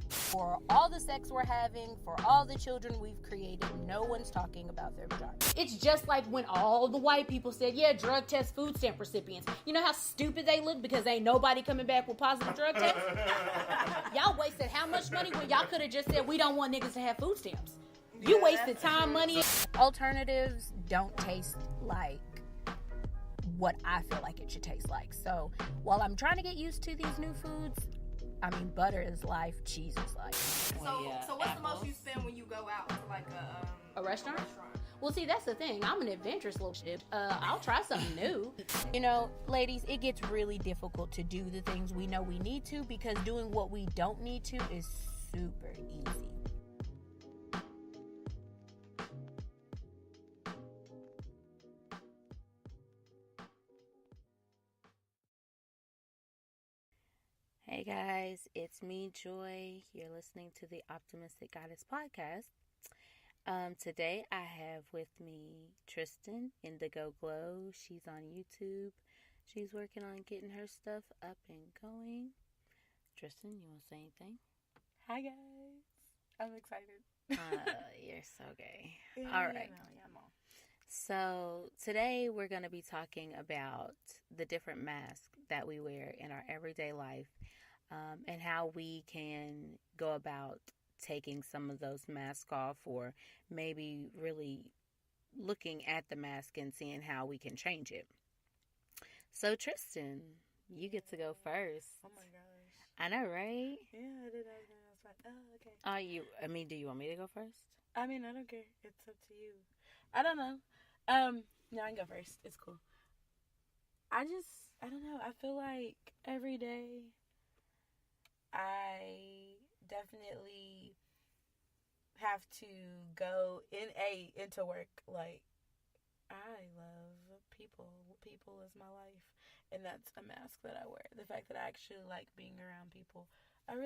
For all the sex we're having, for all the children we've created, no one's talking about their vagina. It's just like when all the white people said, yeah, drug test food stamp recipients. You know how stupid they look because ain't nobody coming back with positive drug tests? Y'all wasted how much money when y'all could have just said, we don't want niggas to have food stamps. You wasted time, money. Alternatives don't taste like what I feel like it should taste like. So while I'm trying to get used to these new foods, I mean, butter is life, cheese is life. So what's the most you spend when you go out to like a restaurant? Well, see, that's the thing. I'm an adventurous little shit. I'll try something new. You know, ladies, it gets really difficult to do the things we know we need to because doing what we don't need to is super easy. Hey guys, it's me, Joy. You're listening to the Optimistic Goddess podcast. Today I have with me Tristin, Indigo Glow. She's on YouTube. She's working on getting her stuff up and going. Tristin, you want to say anything? Hi guys, I'm excited. You're so gay. Yeah, All right. I'm on. So today we're going to be talking about the different masks that we wear in our everyday life. And how we can go about taking some of those masks off, or maybe really looking at the mask and seeing how we can change it. So Tristin, you get to go first. Oh my gosh. I know, right? Yeah, I did. I was like, oh, okay. Do you want me to go first? I mean, I don't care. It's up to you. I don't know. No, I can go first. It's cool. I don't know. I feel like every day I definitely have to go into work. Like, I love people. People is my life. And that's a mask that I wear. The fact that I actually like being around people. I'm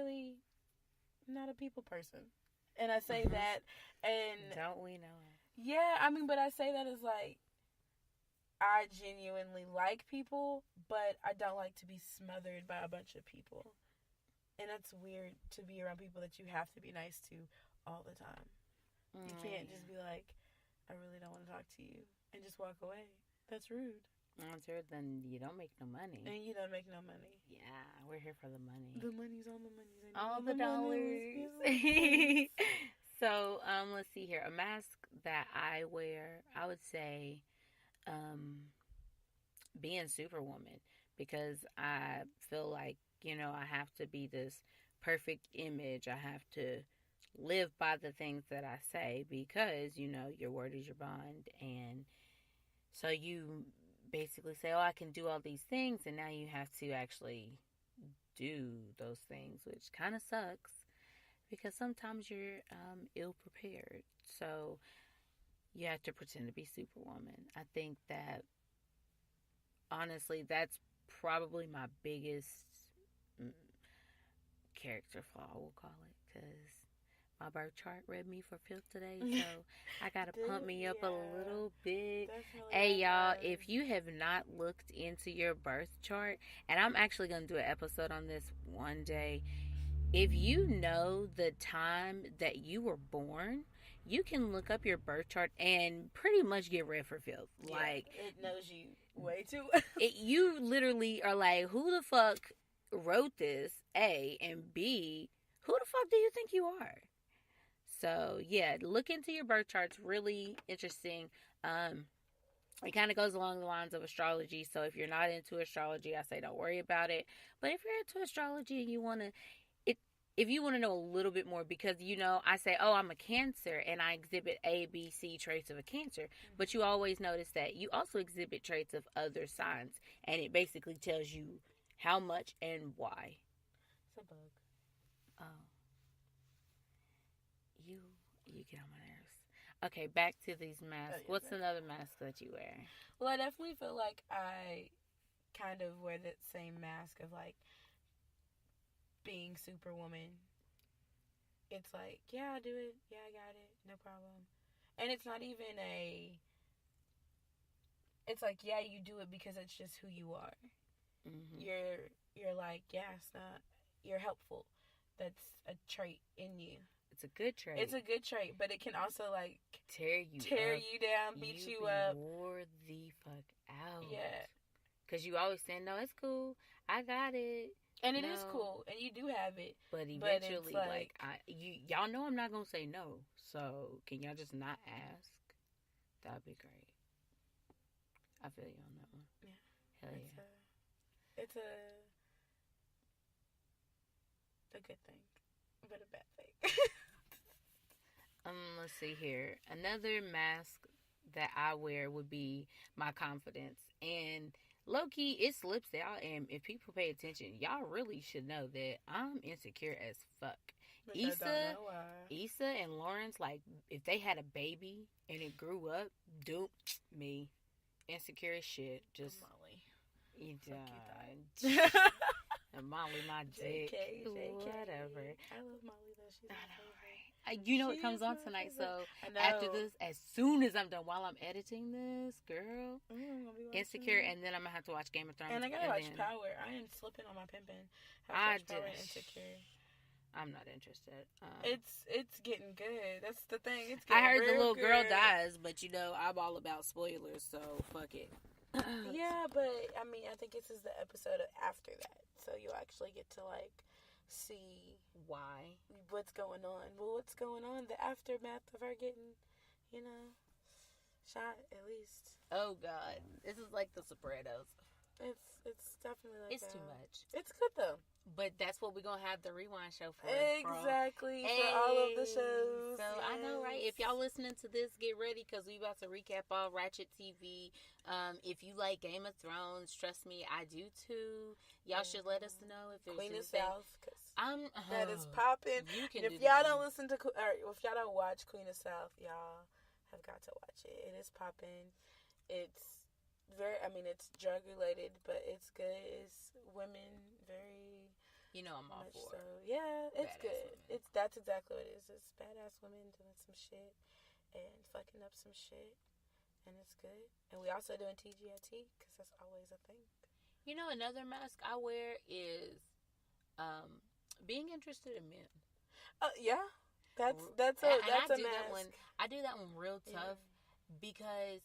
not a people person. And I say that, and don't we know it? Yeah, I mean, but I say that as like, I genuinely like people, but I don't like to be smothered by a bunch of people. And that's weird to be around people that you have to be nice to all the time. You can't just be like, I really don't want to talk to you, and just walk away. That's rude. That's rude. Then you don't make no money. And you don't make no money. Yeah, we're here for the money. The money's all the money. All the dollars. So, let's see here. A mask that I wear, I would say, being Superwoman, because I feel like, I have to be this perfect image. I have to live by the things that I say because, your word is your bond. And so you basically say, oh, I can do all these things. And now you have to actually do those things, which kind of sucks because sometimes you're ill prepared. So you have to pretend to be Superwoman. I think that, honestly, that's probably my biggest character flaw, we'll call it, because my birth chart read me for filth today, so I gotta pump me up a little bit. Hey y'all, if you have not looked into your birth chart, and I'm actually gonna do an episode on this one day, if you know the time that you were born, you can look up your birth chart and pretty much get read for filth. Yeah, like, it knows you way too. You literally are like, who the fuck wrote this, A, and B, who the fuck do you think you are? So yeah, look into your birth charts. Really interesting. It kind of goes along the lines of astrology. So if you're not into astrology, I say don't worry about it. But if you're into astrology and you want to, if you want to know a little bit more, because I say, oh, I'm a Cancer and I exhibit A, B, C traits of a Cancer, but you always notice that you also exhibit traits of other signs, and it basically tells you how much and why. It's a bug. Oh. You get on my nerves. Okay, back to these masks. What's another mask that you wear? Well, I definitely feel like I kind of wear that same mask of like being Superwoman. It's like, yeah, I'll do it. Yeah, I got it. No problem. And it's not even it's like, yeah, you do it because it's just who you are. Mm-hmm. You're like, yeah, it's not, you're helpful. that's a trait in you. It's a good trait. It's a good trait, but it can also like tear you down, beat you up. Wore the fuck out. Yeah. Because you always saying, no, it's cool. I got it. And it is cool. And you do have it. But eventually, like y'all know I'm not going to say no. So, can y'all just not ask? That would be great. I feel you on that one. Yeah. Hell yeah. It's a good thing. But a bad thing. Let's see here. Another mask that I wear would be my confidence. And low-key, it slips out. And if people pay attention, y'all really should know that I'm insecure as fuck. Issa and Lawrence, like, if they had a baby and it grew up, dude, me. Insecure as shit. Just Molly. You died. Molly, my dick. JK. Whatever. I love Molly though. She's my favorite. You know it comes on tonight, so after this, as soon as I'm done, while I'm editing this, girl, Insecure, and then I'm gonna have to watch Game of Thrones. And I gotta watch Power. I am slipping on my pimping. I Power and Insecure. I'm not interested. It's getting good. That's the thing. It's I heard the little girl dies, but you know I'm all about spoilers, so fuck it. Yeah, but I mean, I think this is the episode after that, so you'll actually get to like see why what's going on. Well, what's going on? The aftermath of her getting, shot at least. Oh God, this is like The Sopranos. It's definitely like it's too much. It's good though. But that's what we're gonna have the rewind show for. Exactly for all of the shows. So yes. I know, right? If y'all listening to this, get ready because we about to recap all Ratchet TV. If you like Game of Thrones, trust me, I do too. Y'all should let us know if there's Queen of South, because that is popping. If y'all don't listen to, or if y'all don't watch Queen of South, y'all have got to watch it. It is popping. It's it's drug related, but it's good. It's women very. I'm all for. So yeah, it's good. Women. That's exactly what it is. It's badass women doing some shit and fucking up some shit, and it's good. And we also doing TGIT because that's always a thing. Another mask I wear is being interested in men. Yeah, that's a mask. That one. I do that one real tough because.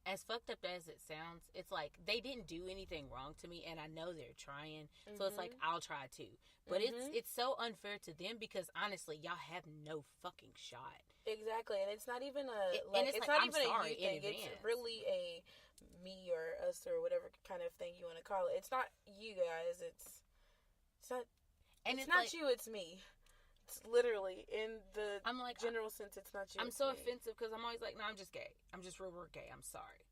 As fucked up as it sounds, it's like they didn't do anything wrong to me, and I know they're trying. Mm-hmm. So it's like I'll try too, but it's so unfair to them because honestly, y'all have no fucking shot. Exactly, and it's not even it's not even a you thing. It's really a me or us or whatever kind of thing you want to call it. It's not you guys. It's not. And it's not you. It's me. It's literally in the general sense. It's not you. I'm so offensive because I'm always like, no, I'm just gay. I'm just real gay. I'm sorry.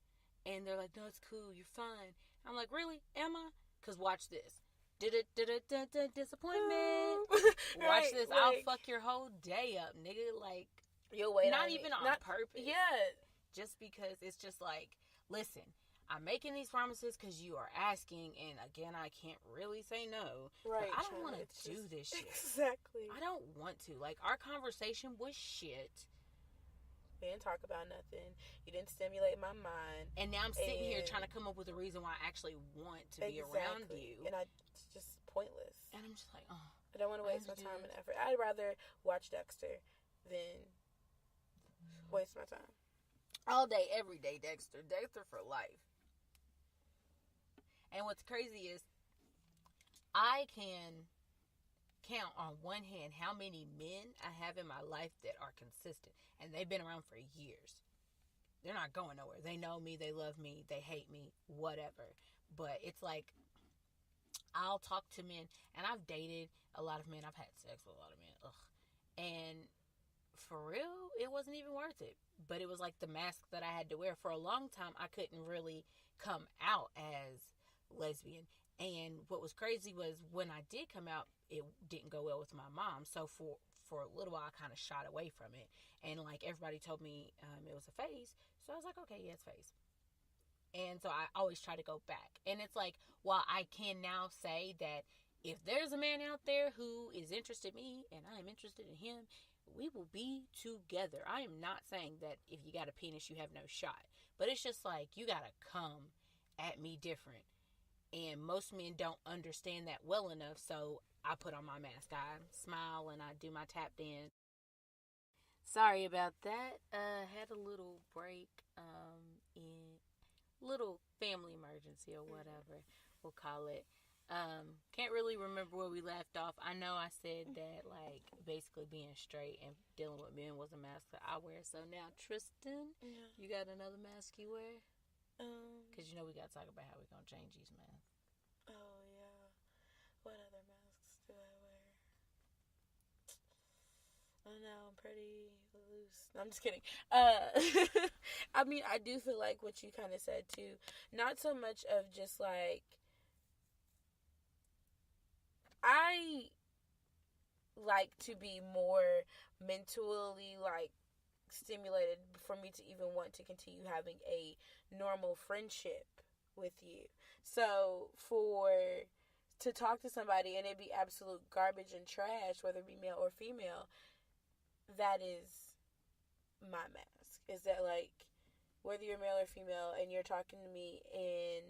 And they're like, no, it's cool. You're fine. I'm like, really? Am I? Because watch this. Disappointment. Watch this. I'll fuck your whole day up, nigga. Like, you'll wait. Not even on purpose. Yeah. Just because it's just like, listen. I'm making these promises because you are asking, and again, I can't really say no. Right. I don't want to do this shit. Exactly. I don't want to. Like, our conversation was shit. We didn't talk about nothing. You didn't stimulate my mind. And now I'm sitting here trying to come up with a reason why I actually want to be around you. And it's just pointless. And I'm just like, I don't want to waste my time and effort. I'd rather watch Dexter than waste my time. All day, every day, Dexter. Dexter for life. And what's crazy is I can count on one hand how many men I have in my life that are consistent. And they've been around for years. They're not going nowhere. They know me. They love me. They hate me. Whatever. But it's like I'll talk to men. And I've dated a lot of men. I've had sex with a lot of men. Ugh. And for real, it wasn't even worth it. But it was like the mask that I had to wear. For a long time, I couldn't really come out as lesbian. And what was crazy was when I did come out, it didn't go well with my mom. So for a little while, I kind of shied away from it. And like everybody told me it was a phase. So I was like, okay, yeah, it's phase. And so I always try to go back. And it's like, while I can now say that if there's a man out there who is interested in me and I am interested in him, we will be together. I am not saying that if you got a penis, you have no shot. But it's just like, you got to come at me different. And most men don't understand that well enough. So I put on my mask. I smile and I do my tap dance. Sorry about that. Had a little break in little family emergency or whatever we'll call it. Can't really remember where we left off. I know I said that like basically being straight and dealing with men was a mask that I wear. So now Tristan, you got another mask you wear? Because you know we got to talk about how we're gonna change these masks. Oh yeah. What other masks do I wear? I don't know, I'm pretty loose. No, I'm just kidding. I mean, I do feel like what you kind of said too. Not so much of just like I like to be more mentally like stimulated for me to even want to continue having a normal friendship with you. So for to talk to somebody and it be absolute garbage and trash, whether it be male or female, that is my mask. Is that like whether you're male or female and you're talking to me and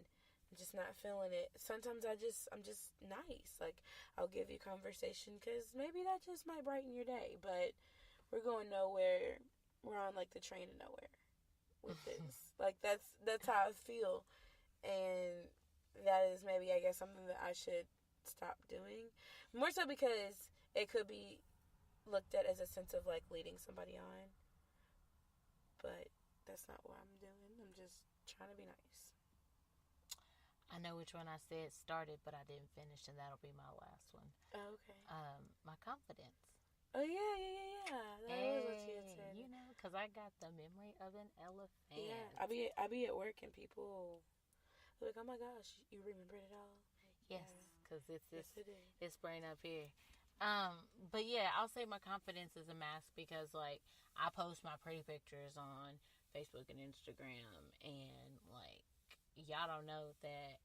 I'm just not feeling it. Sometimes I'm just nice. Like I'll give you conversation because maybe that just might brighten your day. But we're going nowhere. We're on like the train to nowhere with this. Like that's how I feel, and that is maybe I guess something that I should stop doing. More so because it could be looked at as a sense of like leading somebody on, but that's not what I'm doing. I'm just trying to be nice. I know which one I said started, but I didn't finish, and that'll be my last one. Oh, okay. My confidence. Oh yeah. That was what you had said. You know, because I got the memory of an elephant. Yeah, I be at work and people are like, oh my gosh, you remembered it all. Yes, because yeah. it's spraying up here. But yeah, I'll say my confidence is a mask because like I post my pretty pictures on Facebook and Instagram, and like y'all don't know that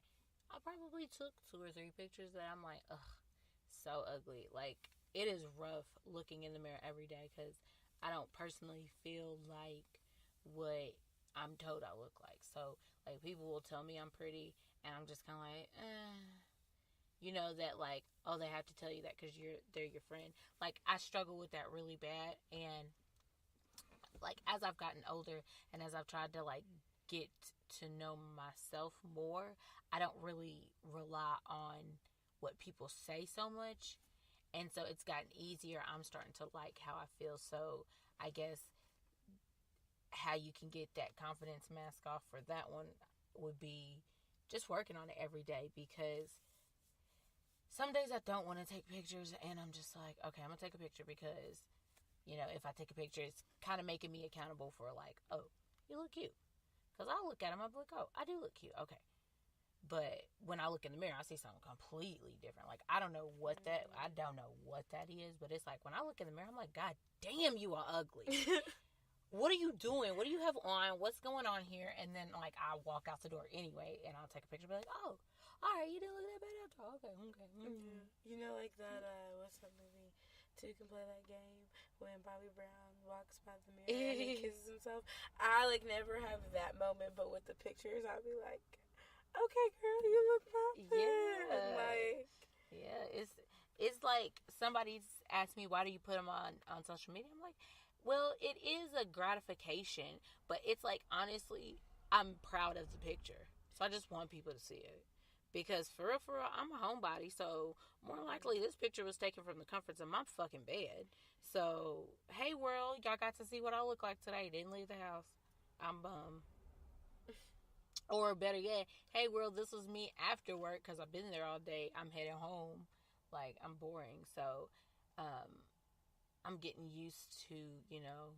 I probably took 2 or 3 pictures that I'm like, ugh, so ugly. Like it is rough looking in the mirror every day because I don't personally feel like what I'm told I look like. So like people will tell me I'm pretty, and I'm just kind of like, you know that like, oh, they have to tell you that because they're your friend. Like I struggle with that really bad, and like as I've gotten older and as I've tried to like get to know myself more, I don't really rely on what people say so much. And so it's gotten easier. I'm starting to like how I feel. So I guess how you can get that confidence mask off for that one would be just working on it every day, because some days I don't want to take pictures and I'm just like, okay, I'm going to take a picture because, you know, if I take a picture, it's kind of making me accountable for like, oh, you look cute. Because I'll look at him, I'll be like, oh, I do look cute. Okay. But when I look in the mirror, I see something completely different. Like, I don't know what that is, but it's like when I look in the mirror, I'm like, God damn, you are ugly. What are you doing? What do you have on? What's going on here? And then, like, I walk out the door anyway, and I'll take a picture and be like, oh, all right, you didn't look that bad after all. Okay. Mm-hmm. You know, like that, what's that movie? Two Can Play That Game, when Bobby Brown walks by the mirror and he kisses himself. I, like, never have that moment, but with the pictures, I'll be like, okay, girl, you look poppin'. Yeah. Like, yeah, it's like somebody's asked me, why do you put them on social media? I'm like, well, it is a gratification, but it's like, honestly, I'm proud of the picture. So I just want people to see it. Because for real, I'm a homebody, so more likely this picture was taken from the comforts of my fucking bed. So, hey world, y'all got to see what I look like today. Didn't leave the house. I'm bummed. Or better yet, hey world, this was me after work because I've been there all day. I'm heading home. Like, I'm boring. So, I'm getting used to, you know,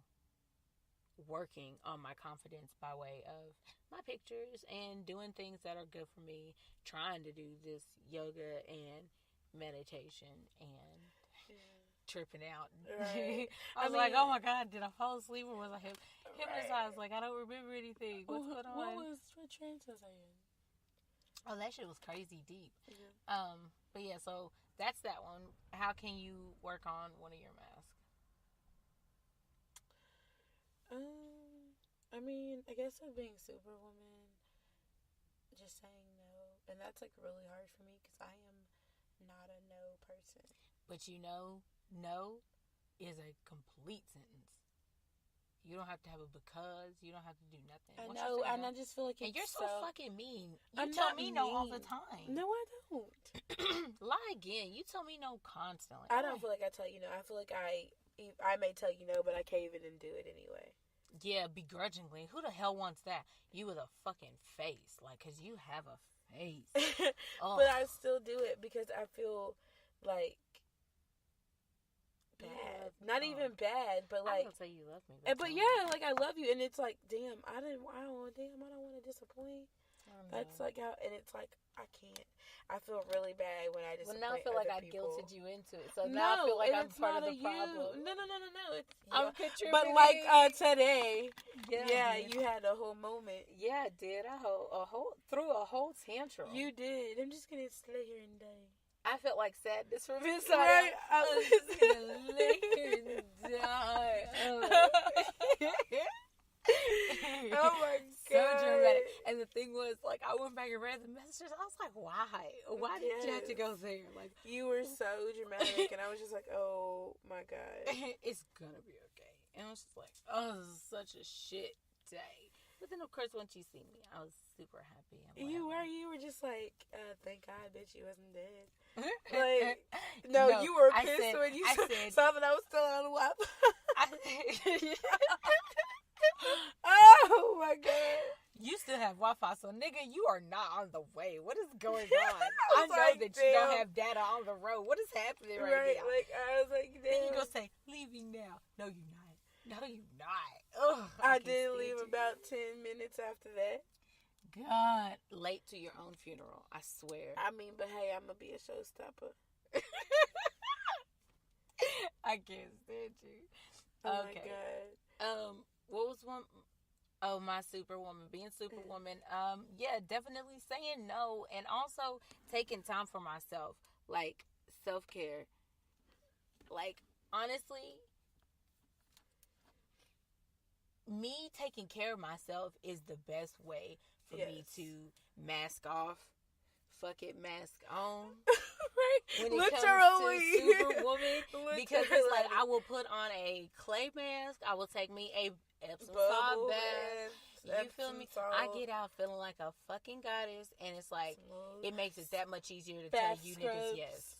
working on my confidence by way of my pictures and doing things that are good for me, trying to do this yoga and meditation and tripping out. Right. I was like, oh my God, did I fall asleep or was I hypnotized? Like, I don't remember anything. What's going on? What trance was I in? Oh, that shit was crazy deep. Yeah. But yeah, so that's that one. How can you work on one of your masks? I mean, I guess with being Superwoman, just saying no, and that's like really hard for me because I am not a no person. But you know, no is a complete sentence. You don't have to have a because. You don't have to do nothing. I know, and I just feel like and you're so fucking mean. You I'm tell not me no all mean. the time. No, I don't. Lie again. You tell me no constantly. I don't feel like I tell you no. I feel like I may tell you no, but I cave in and do it anyway. Yeah, begrudgingly. Who the hell wants that? You with a fucking face. Like, because you have a face. But I still do it because I feel like bad. Not even bad, but like. I don't say you love me. But yeah, like I love you, and it's like, damn, I don't want to disappoint. That's like how, and it's like I can't. I feel really bad when I disappoint. Well, now I feel like I people. guilted you into it, so now I feel like I'm part of the problem. No. It's, I'm contributing. But like today, yeah, you had a whole moment. Yeah, I did. I threw a whole tantrum. You did. I'm just gonna lay here and die. I felt like sadness from inside. Right? I was just gonna lay here and die. Oh my god. So dramatic. And the thing was, like, I went back and read the messages. I was like, why? Why did you have to go there? Like, you were so dramatic, and I was just like, oh my god. It's gonna be okay. And I was just like, oh, this is such a shit day. But then, of course, once you see me, I was super happy. You were just like, thank God, bitch, you wasn't dead. Like, no, you were pissed when you saw that I was still on the Wi-Fi. Oh my god. You still have Wi-Fi, so nigga, you are not on the way. What is going on? I know like, that you don't have data on the road. What is happening right now? Like, I was like, damn. Then you go say, leaving now. No, you're not. No, you're not. Ugh, I did leave about 10 minutes after that. God. Late to your own funeral, I swear. I mean, but hey, I'm going to be a showstopper. I can't stand you. Oh my God. What was one? Oh, my Superwoman. Being Superwoman. Yeah, definitely saying no. And also taking time for myself. Like, self-care. Like, honestly, me taking care of myself is the best way for me to mask off. Fuck it, mask on. Right? When it literally. comes to Superwoman. Because it's like, I will put on a clay mask. I will take me a Epsom salt bath. You feel me? I get out feeling like a fucking goddess, and it's like, it makes it that much easier to tell you niggas yes.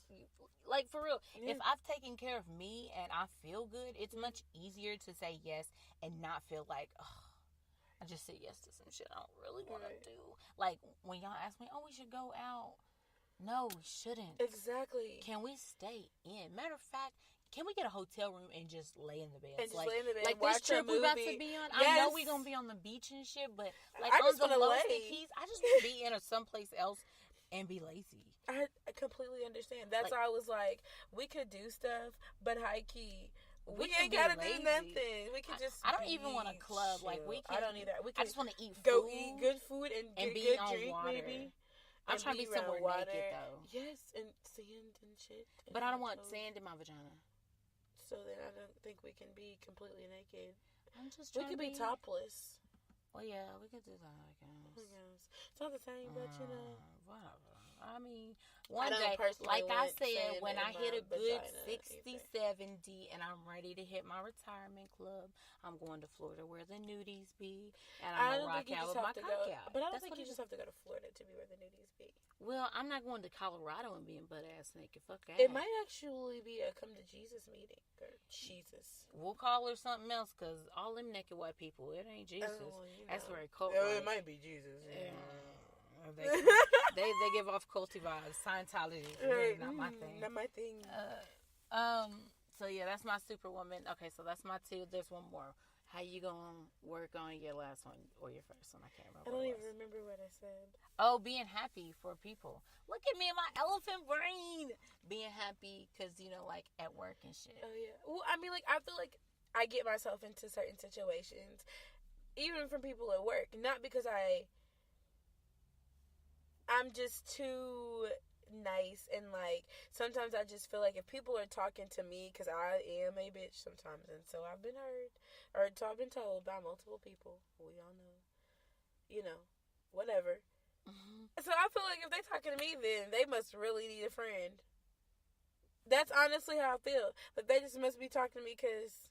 Like, for real, if I've taken care of me and I feel good, it's much easier to say yes and not feel like, oh, I just said yes to some shit I don't really want to do. Like, when y'all ask me, oh, we should go out. No, we shouldn't. Exactly. Can we stay in? Matter of fact, can we get a hotel room and just lay in the bed? And just lay in the bed. Like this trip we about to be on. Yes. I know we gonna be on the beach and shit, but like I on just the want to lay. Keys, I just want to be in or someplace else and be lazy. I completely understand. That's why I was like, we could do stuff, but high key, we ain't gotta do nothing. We could just. I don't even want a club. Like we can. I don't either. We I just want to eat. Go eat good food and get be good on drink, water. maybe. I'm trying to be somewhere naked though. Yes, and sand and shit. And but I don't want sand in my vagina. So then I don't think we can be completely naked. I'm just we could be topless. Well, yeah, we could do that, I guess. It's not the same, but you know. Whatever. I mean, one day, like I said, when I hit a good 60, 70 and I'm ready to hit my retirement club, I'm going to Florida where the nudies be, and I'm going to rock out with my cock out. But I don't think you just have to go to Florida to be where the nudies be. Well, I'm not going to Colorado and being butt-ass naked. Fuck that. It might actually be a come to Jesus meeting. Or Jesus. We'll call her something else, because all them naked white people, it ain't Jesus. That's very cult. It might be Jesus. Yeah. They give off culty vibes. Scientology, not my thing. Not my thing. So yeah, that's my Superwoman. Okay, so that's my two. There's one more. How you gonna work on your last one or your first one? I can't remember. I don't even remember what I said. Oh, being happy for people. Look at me and my elephant brain. Being happy because like at work and shit. Oh yeah. Well, I mean, like I feel like I get myself into certain situations, even from people at work, not because I'm just too nice, and like sometimes I just feel like if people are talking to me, because I am a bitch sometimes, and so I've been heard or I've been told by multiple people. We all know, whatever. Mm-hmm. So I feel like if they're talking to me, then they must really need a friend. That's honestly how I feel. But they just must be talking to me because...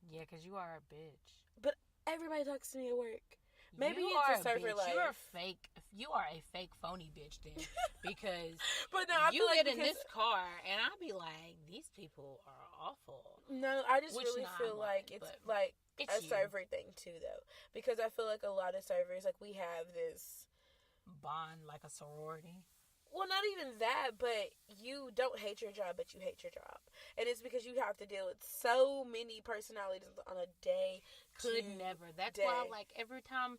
Yeah, because you are a bitch. But everybody talks to me at work. Maybe you it's a server life. You're fake. You are a fake phony bitch then, because but no, I you feel like get in this car and I'll be like, these people are awful. No, I just really feel like it's like a server thing too, though, because I feel like a lot of servers, like, we have this bond, like a sorority. Well, not even that, but you don't hate your job, but you hate your job. And it's because you have to deal with so many personalities on a day. Could never. That's why, like, every time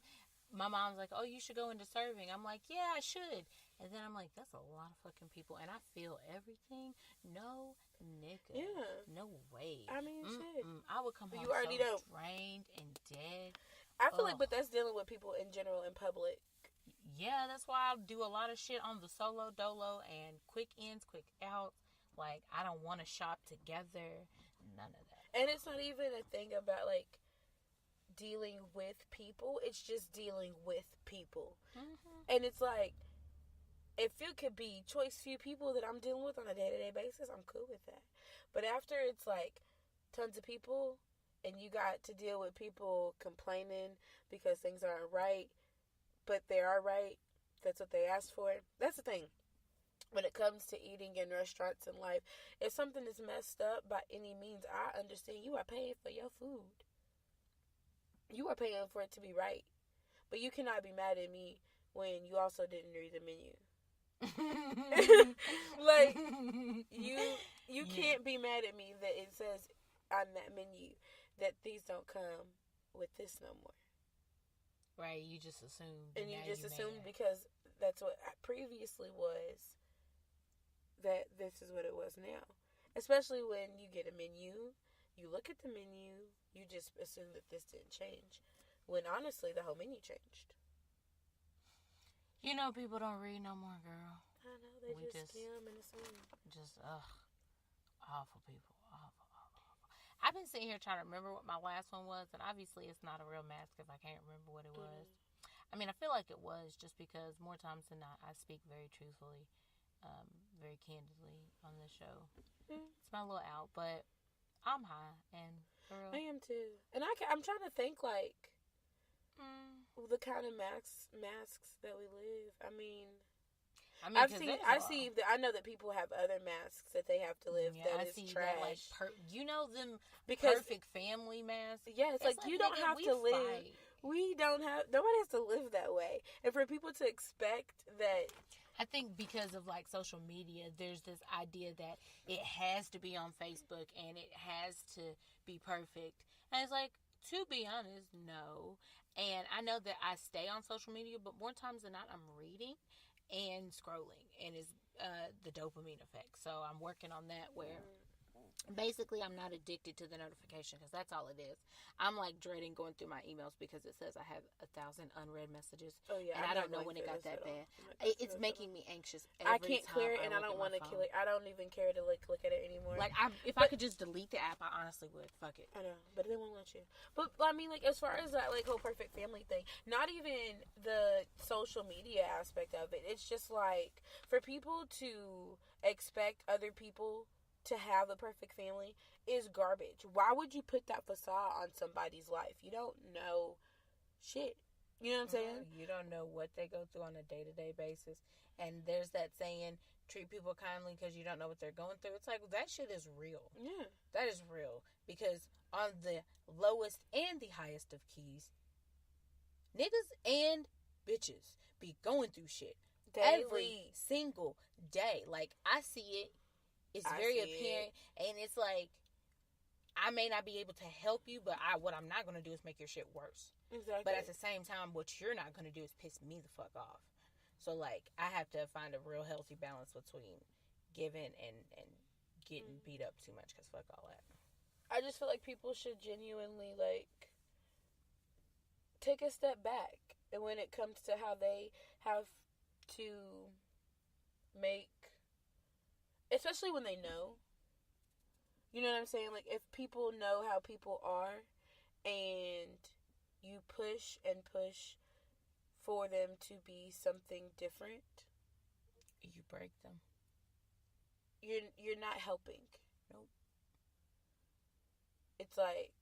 my mom's like, oh, you should go into serving, I'm like, yeah, I should. And then I'm like, that's a lot of fucking people. And I feel everything. No, nigga. Yeah. No way. I mean, shit. I would come home you already so drained and dead. I feel like, but that's dealing with people in general in public. Yeah, that's why I do a lot of shit on the solo dolo and quick ins, quick outs. Like, I don't want to shop together. None of that. And it's not even a thing about, like, dealing with people. It's just dealing with people. Mm-hmm. And it's like, if it could be choice few people that I'm dealing with on a day-to-day basis, I'm cool with that. But after it's, like, tons of people, and you got to deal with people complaining because things aren't right, but they are right. That's what they asked for. That's the thing. When it comes to eating in restaurants and life, if something is messed up by any means, I understand you are paying for your food. You are paying for it to be right. But you cannot be mad at me when you also didn't read the menu. Like, you can't be mad at me that it says on that menu that these don't come with this no more. Right, you just assumed. And you just assumed because that's what previously was, that this is what it was now. Especially when you get a menu, you look at the menu, you just assume that this didn't change. When honestly, the whole menu changed. You know, people don't read no more, girl. I know, they just skim and assume. Just, awful people. I've been sitting here trying to remember what my last one was, and obviously it's not a real mask because I can't remember what it was. I mean, I feel like it was just because more times than not, I speak very truthfully, very candidly on this show. It's my little out, but I'm high, and girl, I am too. And I'm trying to think, like, the kind of masks that we live. I know that people have other masks that they have to live that is trash. That, like, you know them perfect family masks? Yeah, it's like you don't have to live. Nobody has to live that way. And for people to expect that. I think because of, like, social media, there's this idea that it has to be on Facebook and it has to be perfect. And it's like, to be honest, no. And I know that I stay on social media, but more times than not, I'm reading and scrolling, and it's the dopamine effect. So I'm working on that, where basically I'm not addicted to the notification, because that's all it is. I'm like dreading going through my emails because it says I have 1,000 unread messages. Oh yeah, and I don't know when it got that bad. It's making me anxious. I can't clear it, and I don't want to kill it. I don't even care to look at it anymore. Like, if I could just delete the app, I honestly would. Fuck it. I know, but they won't let you. But I mean, like, as far as that, like, whole perfect family thing, not even the social media aspect of it. It's just like, for people to expect other people to have a perfect family is garbage. Why would you put that facade on somebody's life? You don't know shit. You know what I'm saying? You don't know what they go through on a day-to-day basis. And there's that saying, treat people kindly because you don't know what they're going through. It's like, that shit is real. Yeah. That is real. Because on the lowest and the highest of keys, niggas and bitches be going through shit. Daily. Every single day. Like, I see it. It's very apparent. And it's like, I may not be able to help you, but what I'm not going to do is make your shit worse. Exactly. But at the same time, what you're not going to do is piss me the fuck off. So, like, I have to find a real healthy balance between giving and getting beat up too much, because fuck all that. I just feel like people should genuinely, like, take a step back. And when it comes to how they have to make, especially when they know, you know what I'm saying? Like, if people know how people are and you push and push for them to be something different, you break them. you're not helping. Nope. It's like,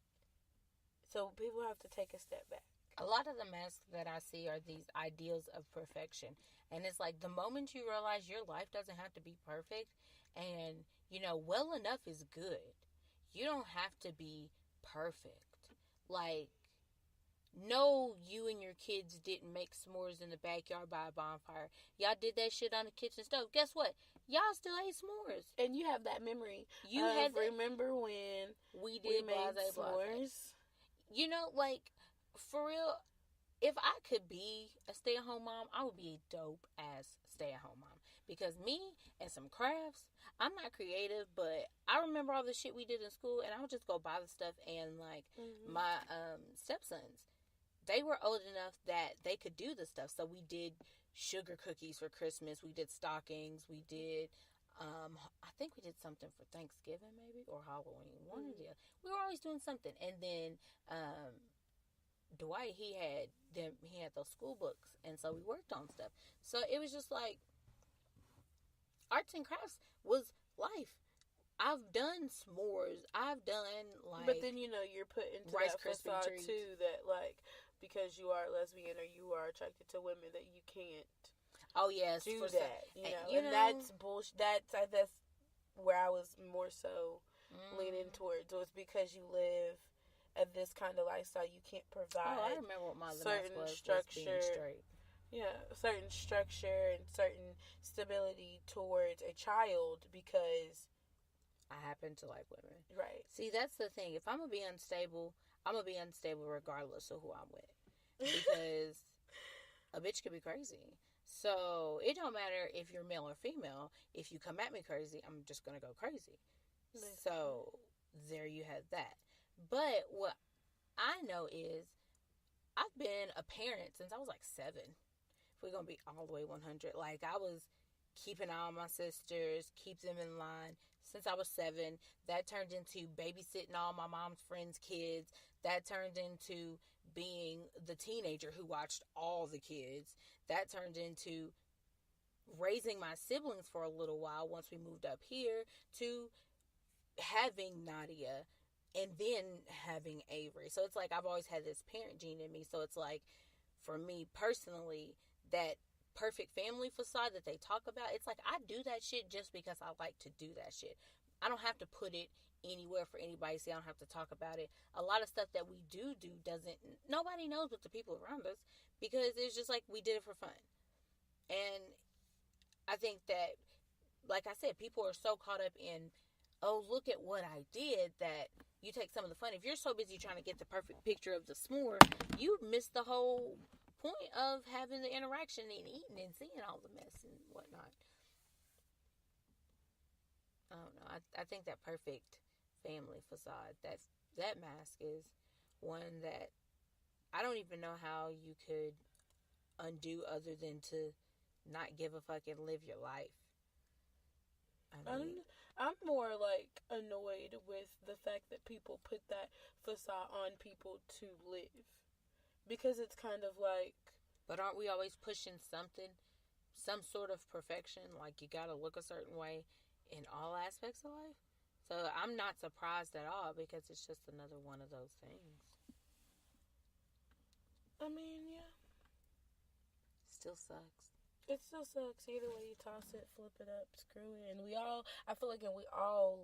so people have to take a step back. A lot of the masks that I see are these ideals of perfection. And it's like the moment you realize your life doesn't have to be perfect, and, well enough is good. You don't have to be perfect. Like, no, you and your kids didn't make s'mores in the backyard by a bonfire. Y'all did that shit on the kitchen stove. Guess what? Y'all still ate s'mores. And you have that memory. You had remember when we made s'mores. Like, for real, if I could be a stay-at-home mom, I would be a dope ass stay-at-home mom. Because me and some crafts, I'm not creative, but I remember all the shit we did in school, and I would just go buy the stuff. And like my stepsons, they were old enough that they could do the stuff. So we did sugar cookies for Christmas. We did stockings. We did, I think we did something for Thanksgiving maybe, or Halloween. One or the other. We were always doing something. And then Dwight, he had those school books. And so we worked on stuff. So it was just like, arts and crafts was life. I've done s'mores. I've done like, but then you're put into Rice that Krispie facade treats. too, that like, because you are lesbian or you are attracted to women, that you can't. Oh yes, do for that. And that's bullshit. That's where I was more so leaning towards. Was because you live at this kind of lifestyle, you can't provide. Oh, I remember what my certain structure. Was being straight. Yeah, certain structure and certain stability towards a child because I happen to like women. Right. See, that's the thing. If I'm going to be unstable, I'm going to be unstable regardless of who I'm with. Because a bitch could be crazy. So it don't matter if you're male or female. If you come at me crazy, I'm just going to go crazy. So there you have that. But what I know is I've been a parent since I was like 7. If we're going to be all the way 100. Like, I was keeping an eye on my sisters, keep them in line since I was 7. That turned into babysitting all my mom's friends' kids. That turned into being the teenager who watched all the kids. That turned into raising my siblings for a little while once we moved up here, to having Nadia and then having Avery. So it's like I've always had this parent gene in me. So it's like, for me personally, that perfect family facade that they talk about, it's like I do that shit just because I like to do that shit. I don't have to put it anywhere for anybody to see. I don't have to talk about it. A lot of stuff that we do nobody knows but the people around us, because it's just like we did it for fun. And I think that, like I said, people are so caught up in, oh, look at what I did, that you take some of the fun. If you're so busy trying to get the perfect picture of the s'more, you miss the whole point of having the interaction and eating and seeing all the mess and whatnot. I don't know. I think that perfect family facade, that mask is one that I don't even know how you could undo other than to not give a fuck and live your life. I'm more like annoyed with the fact that people put that facade on people to live. Because it's kind of like... But aren't we always pushing something? Some sort of perfection? Like, you gotta look a certain way in all aspects of life? So I'm not surprised at all, because it's just another one of those things. I mean, yeah. Still sucks. It still sucks. Either way you toss it, flip it up, screw it. And I feel like we all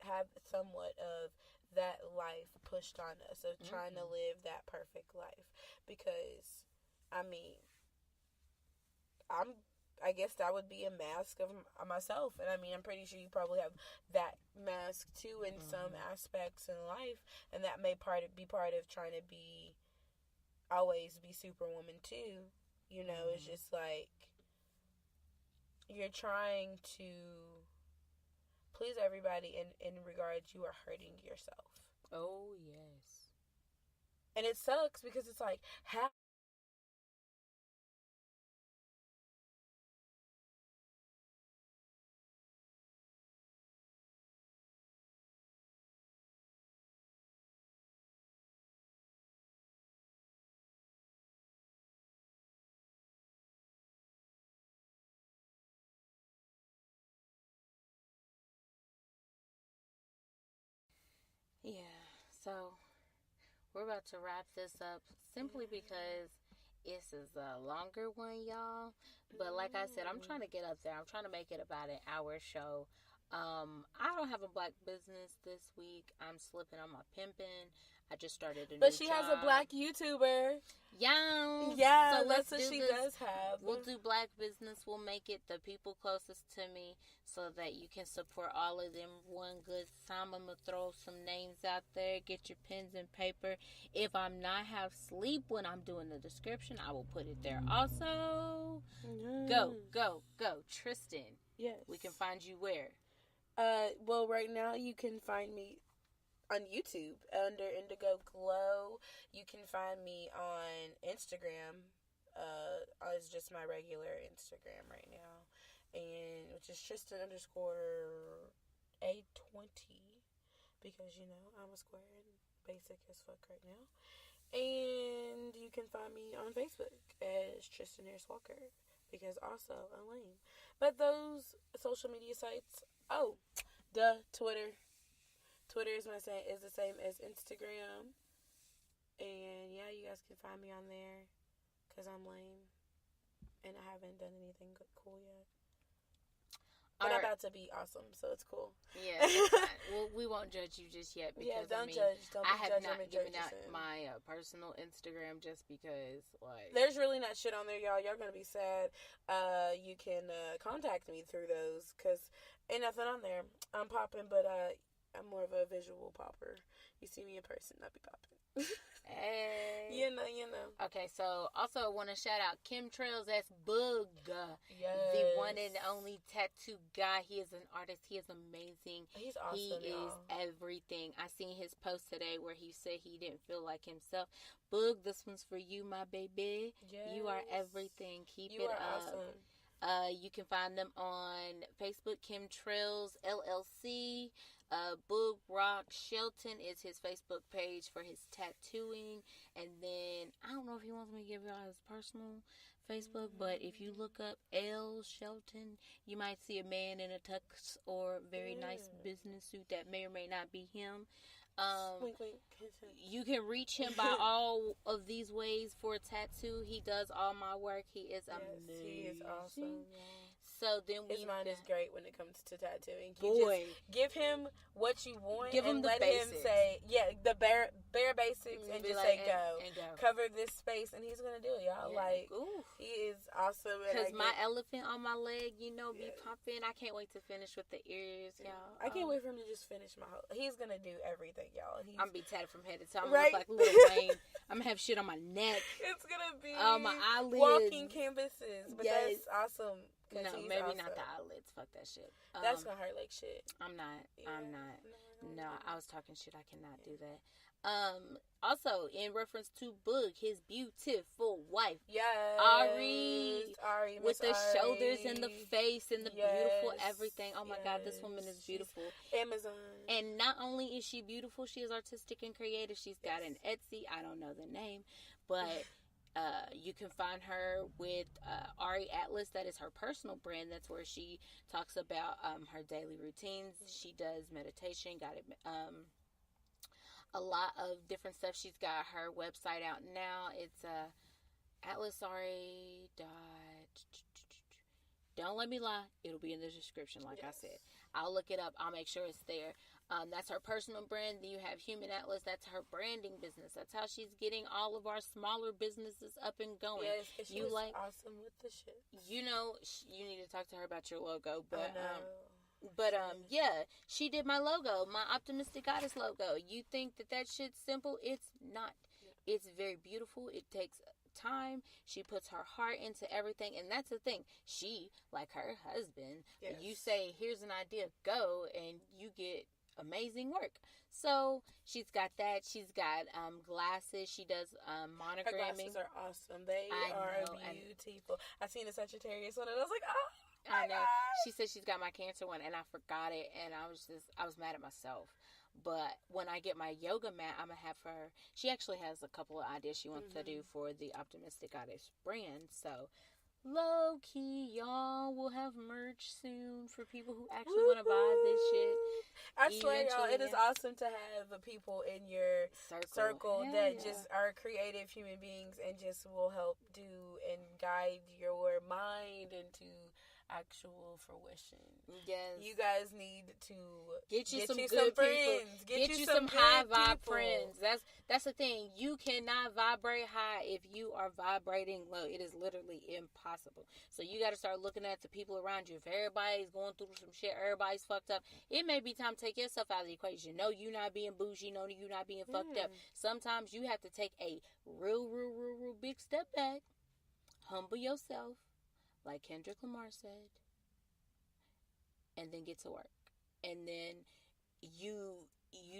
have somewhat of that life pushed on us, of trying to live that perfect life. Because, I mean, I guess that would be a mask of myself. And I mean, I'm pretty sure you probably have that mask too in some aspects in life. And that may be part of trying to always be Superwoman too. It's just like, you're trying to please everybody, in regards you are hurting yourself. Oh, yes. And it sucks because it's like, how Yeah. So we're about to wrap this up simply because this is a longer one, y'all. But like I said, I'm trying to get up there. I'm trying to make it about an hour show. I don't have a black business this week. I'm slipping on my pimping. I just started a new But she job. has a black YouTuber. Yeah. Yeah, so that's what she does have. We'll do black business. We'll make it the people closest to me so that you can support all of them one good time. I'm going to throw some names out there. Get your pens and paper. If I'm not have sleep when I'm doing the description, I will put it there also. Go. Tristin. Yes. We can find you where? Well, right now you can find me on YouTube under Indigo Glow. You can find me on Instagram. It's just my regular Instagram right now, and which is Tristin _ A20, because I'm a square and basic as fuck right now. And you can find me on Facebook as Tristin Harris Walker, because also I'm lame. But those social media sites, Twitter. Twitter is the same as Instagram. And yeah, you guys can find me on there because I'm lame and I haven't done anything cool yet. But I'm about to be awesome, so it's cool. Yeah, it's fine. Well, we won't judge you just yet because don't judge. Don't be I have judging not given out my personal Instagram just because, there's really not shit on there, y'all. Y'all gonna be sad. You can contact me through those because ain't nothing on there. I'm popping, but I'm more of a visual popper. You see me in person, I be popping. Hey. You know. Okay, so also want to shout out Kim Trails. That's Boog. Yes. The one and only tattoo guy. He is an artist. He is amazing. He's awesome, He y'all. is everything. I seen his post today where he said he didn't feel like himself. Boog, this one's for you, my baby. Yes. You are everything. Keep you it are up. Awesome. You can find them on Facebook, Kim Trails LLC. Boog Rock Shelton is his Facebook page for his tattooing. And then, I don't know if he wants me to give y'all his personal Facebook, but if you look up L Shelton, you might see a man in a tux or very nice business suit that may or may not be him. Wink. You can reach him by all of these ways for a tattoo. He does all my work. He is amazing. He is awesome. Yeah. So then his mind is great when it comes to tattooing. Boy, just give him what you want. Give him and the let basics. him say, the bare basics, and just say go. And go. Cover this space, and he's gonna do it, y'all. Yeah. He is awesome. Because my elephant on my leg, be popping. I can't wait to finish with the ears, y'all. I can't wait for him to just finish my whole. He's gonna do everything, y'all. I'm gonna be tatted from head to toe. I'm gonna look like Lil Wayne. I'm gonna have shit on my neck. It's gonna be my eyelids, walking canvases. But that's awesome. No, maybe awesome. Not the eyelids. Fuck that shit. That's gonna hurt like shit. I'm not. No, I was talking shit. I cannot do that. Also, in reference to Boog, his beautiful wife, Ari, with the shoulders and the face and the beautiful everything. Oh my God, this woman is beautiful. Amazon. And not only is she beautiful, she is artistic and creative. She's got an Etsy. I don't know the name, but you can find her with Ari Atlas. That is her personal brand. That's where she talks about her daily routines. She does meditation. A lot of different stuff. She's got her website out now. It's atlasari. Don't let me lie. It'll be in the description, like I said. I'll look it up. I'll make sure it's there. That's her personal brand. Then you have Human Atlas. That's her branding business. That's how she's getting all of our smaller businesses up and going. Yes, she's awesome with the shit. You need to talk to her about your logo. But yeah, she did my logo, my Optimistic Goddess logo. You think that shit's simple? It's not. It's very beautiful. It takes time. She puts her heart into everything, and that's the thing. She, like her husband, you say, here's an idea, go, and you get amazing work. So she's got that. She's got glasses. She does monogramming. Her glasses are awesome. They are beautiful. I seen a Sagittarius one, and I was like, oh. I know. She said she's got my Cancer one, and I forgot it, and I was mad at myself. But when I get my yoga mat, I'm going to have her. She actually has a couple of ideas she wants to do for the Optimistic Goddess brand. So Low key, y'all will have merch soon for people who actually want to buy this shit. I swear, y'all, it is yeah. awesome to have people in your circle that just are creative human beings and just will help do and guide your mind into actual fruition. Yes. You guys need to get you some good friends. Get you some high vibe friends. That's the thing. You cannot vibrate high if you are vibrating low. It is literally impossible. So you got to start looking at the people around you. If everybody's going through some shit, everybody's fucked up, it may be time to take yourself out of the equation. No, you not being bougie. No, you not being fucked up. Sometimes you have to take a real big step back. Humble yourself. Like Kendrick Lamar said, and then get to work. And then you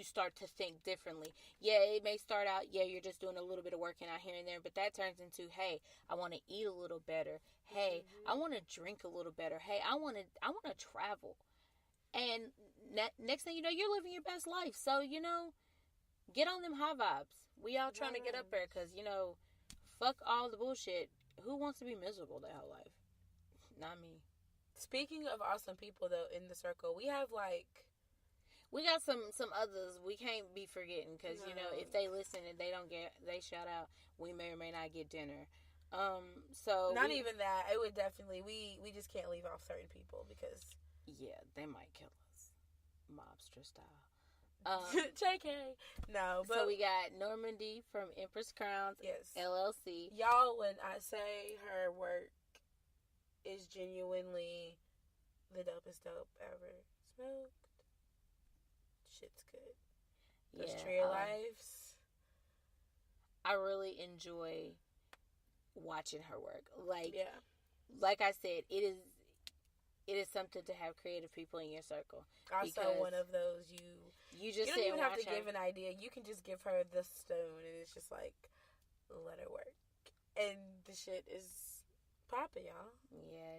start to think differently. Yeah, it may start out, you're just doing a little bit of working out here and there, but that turns into, hey, I want to eat a little better. Hey, I want to drink a little better. Hey, I want to travel. And next thing you know, you're living your best life. So, get on them high vibes. We all trying to get up there because, fuck all the bullshit. Who wants to be miserable their whole life? Not me. Speaking of awesome people, though, in the circle, we have, we got some others we can't be forgetting because, if they listen and they shout out, we may or may not get dinner. So not even that. It would definitely, we just can't leave off certain people because... Yeah, they might kill us. Mobster style. JK. No, but... So we got Normandy from Empress Crowns. Yes. LLC. Y'all, when I say her work is genuinely the dopest dope ever smoked. Shit's good. Those Tree of Lives. I really enjoy watching her work. Like I said, it is something to have creative people in your circle. Also, one of those you don't even have to give an idea. You can just give her the stone, and it's just like, let her work, and the shit is popping, y'all. Yeah,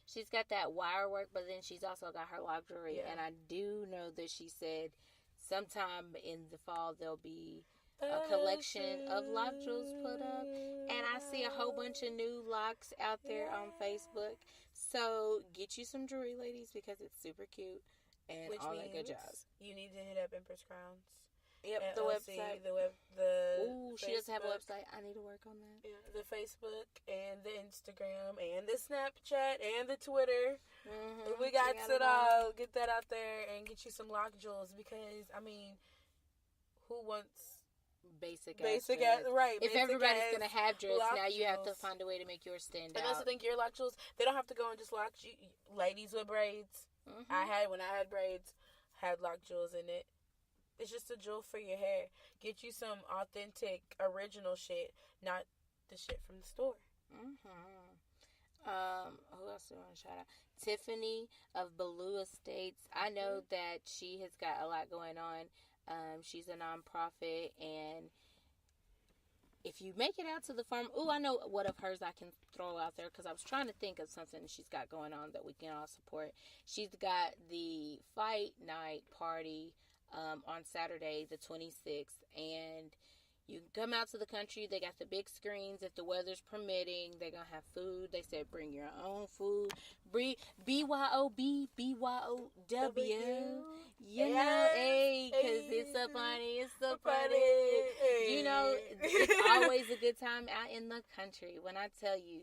she's got that wire work, but then she's also got her lock jewelry, and I do know that she said sometime in the fall there'll be a collection of lock jewels put up, and I see a whole bunch of new locks out there on Facebook. So get you some jewelry, ladies, because it's super cute and which all means that good jazz. You need to hit up Empress Crowns. Yep, the website. Ooh, she does have a website. I need to work on that. Yeah, the Facebook and the Instagram and the Snapchat and the Twitter. Mm-hmm. We got it all. Get that out there and get you some lock jewels because, who wants basic ass right? If everybody's gonna have dress, now you have to find a way to make yours stand out. And also think your lock jewels, they don't have to go and just lock you. Ladies with braids. Mm-hmm. When I had braids, had lock jewels in it. It's just a jewel for your hair. Get you some authentic, original shit, not the shit from the store. Who else do I want to shout out? Tiffany of Baloo Estates. I know that she has got a lot going on. She's a nonprofit, and if you make it out to the farm, I know what of hers I can throw out there because I was trying to think of something she's got going on that we can all support. She's got the Fight Night party on Saturday the 26th, and you can come out to the country. They got the big screens if the weather's permitting. They're gonna have food. They said bring your own food. BYOB BYOW. Because it's a party. It's a party. It's always a good time out in the country. When I tell you,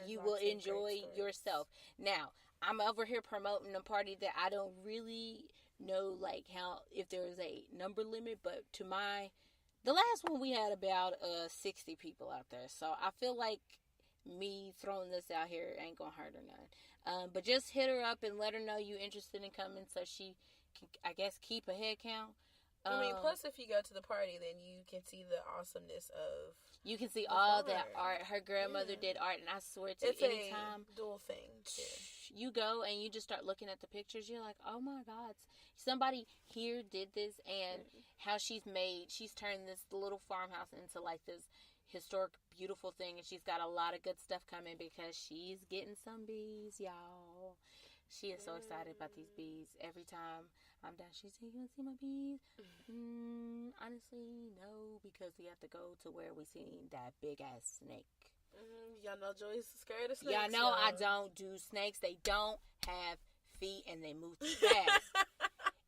you will enjoy yourself. Now, I'm over here promoting a party that I don't really know how if there's a number limit, but the last one we had about 60 people out there, so I feel like me throwing this out here ain't gonna hurt her none. But just hit her up and let her know you interested in coming so she can, I guess, keep a head count. Plus if you go to the party, then you can see the awesomeness of... You can see all that art. Her grandmother did art, and I swear to you, anytime... It's a dual thing, too. You go and you just start looking at the pictures, you're like, oh my God, somebody here did this, and how she's turned this little farmhouse into this historic, beautiful thing, and she's got a lot of good stuff coming because she's getting some bees, y'all. She is so excited about these bees. Every time I'm done, she's saying, you want to see my bees? Honestly, no, because we have to go to where we seen that big-ass snake. Y'all know Joy's scared of snakes. Y'all know I don't do snakes. They don't have feet and they move too fast.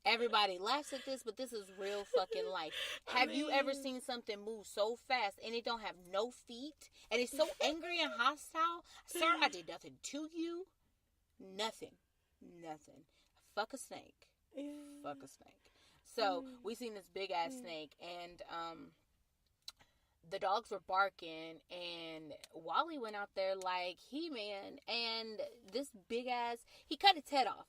Everybody laughs at this, but this is real fucking life. Have you ever seen something move so fast and it don't have no feet? And it's so angry and hostile? Sir, I did nothing to you. Nothing. Fuck a snake. Fuck a snake. So, we seen this big ass snake, and the dogs were barking, and Wally went out there like He-Man, and this big ass, he cut its head off.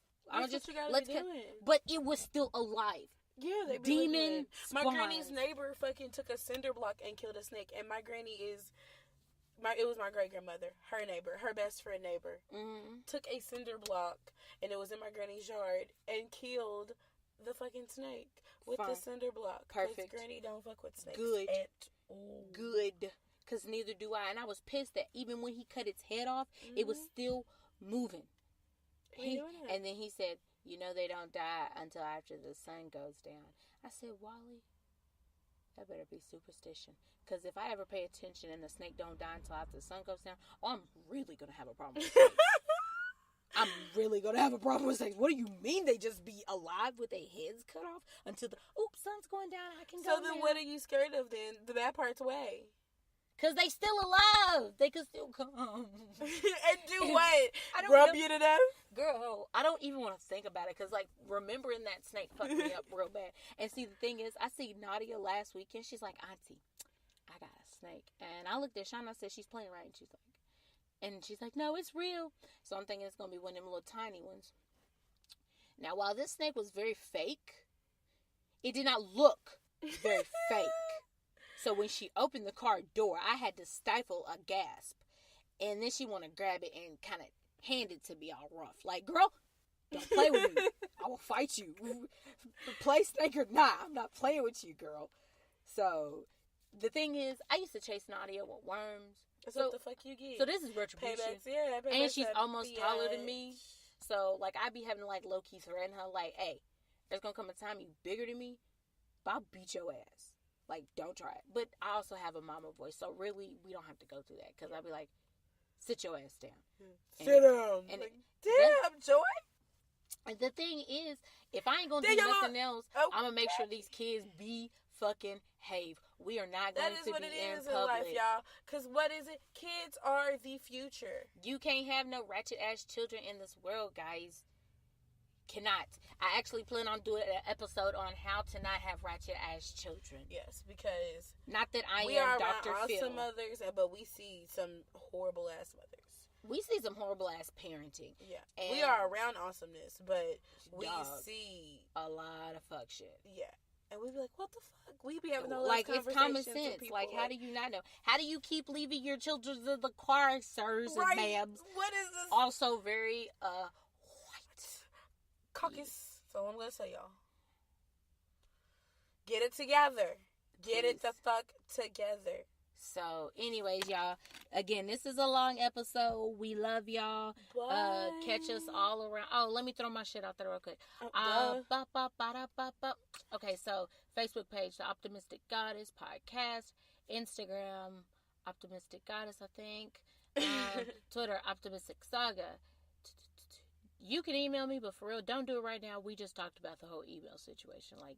But it was still alive. Yeah, they demon. My granny's neighbor fucking took a cinder block and killed a snake, and my granny it was my great grandmother, her neighbor, her best friend neighbor, took a cinder block, and it was in my granny's yard, and killed the fucking snake with the cinder block. Perfect. Granny don't fuck with snakes. Good. Good. Because neither do I. And I was pissed that even when he cut its head off, it was still moving. And then he said, you know they don't die until after the sun goes down. I said, Wally, that better be superstition. Because if I ever pay attention and the snake don't die until after the sun goes down, I'm really going to have a problem with snakes. I'm really going to have a problem with snakes. What do you mean they just be alive with their heads cut off until the, sun's going down, I can go So then now. what are you scared of then? The bad part's away. Because they still alive. They could still come. And do what? Rub you to death? Girl, I don't even want to think about it. Because, like, remembering that snake fucked me up real bad. And see, the thing is, I see Nadia last weekend. She's like, Auntie, I got a snake. And I looked at Shauna. I said, she's playing right. And she's like, no, it's real. So I'm thinking it's going to be one of them little tiny ones. Now, while this snake was very fake, it did not look very fake. So when she opened the car door, I had to stifle a gasp. And then she wanted to grab it and kind of hand it to me all rough. Like, girl, don't play with me. I will fight you. Play snake or not, I'm not playing with you, girl. So the thing is, I used to chase Nadia with worms. That's what the fuck you get. So this is retribution. Paybacks, and she's almost taller than me. So, like, I be having to, like, low-key threaten her. Like, hey, there's going to come a time you bigger than me, but I'll beat your ass. Like, don't try it. But I also have a mama voice. So, really, we don't have to go through that. Because I'll be like, sit your ass down. Sit down. And like, damn, Joy. And the thing is, if I ain't going to do nothing else, I'm going to make sure these kids be fucking behave. We are not going to be in public. That is what it is in life, y'all. Because what is it? Kids are the future. You can't have no ratchet-ass children in this world, guys. Cannot. I actually plan on doing an episode on how to not have ratchet-ass children. Yes, because... Not that we am are Dr. Phil. Awesome mothers, but we see some horrible-ass mothers. We see some horrible-ass parenting. Yeah. And we are around awesomeness, but we see... a lot of fuck shit. Yeah. And we be like, what the fuck? We be having no like, it's common sense. Like, how do you not know? How do you keep leaving your children in the car, sirs and ma'ams? What is this? Also very, white. Caucus. So I'm going to say, y'all. Get it together. Get it the fuck together. So, anyways, y'all. Again, this is a long episode. We love y'all. Catch us all around. Oh, let me throw my shit out there real quick. Okay, so Facebook page, The Optimistic Goddess Podcast. Instagram, Optimistic Goddess, I think. Twitter, Optimistic Saga. You can email me, but for real, don't do it right now. We just talked about the whole email situation. Like,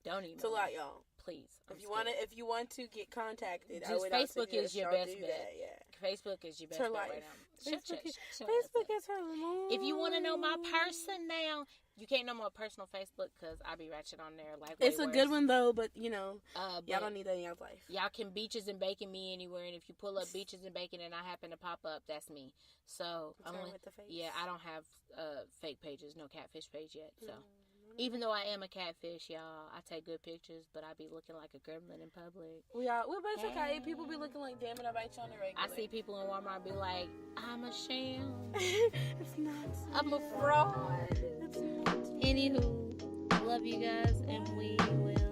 don't email. It's a lot, y'all. Please. If you want to get contacted, just Facebook is your best bet. Facebook is your best bet right now. Facebook is her mom. If you want to know my person now, you can't know my personal Facebook because I be ratchet on there. Like, it's a good one though, but you know, y'all don't need that in your life. Y'all can beaches and bacon me anywhere, and if you pull up beaches and bacon and I happen to pop up, that's me. So I don't have fake pages, no catfish page yet. So even though I am a catfish, y'all, I take good pictures, but I be looking like a gremlin in public. But it's okay. People be looking like, damn it, I bite you on the regular. I see people in Walmart be like, I'm a sham. It's not. I'm a fraud. Anywho, love you guys, and we will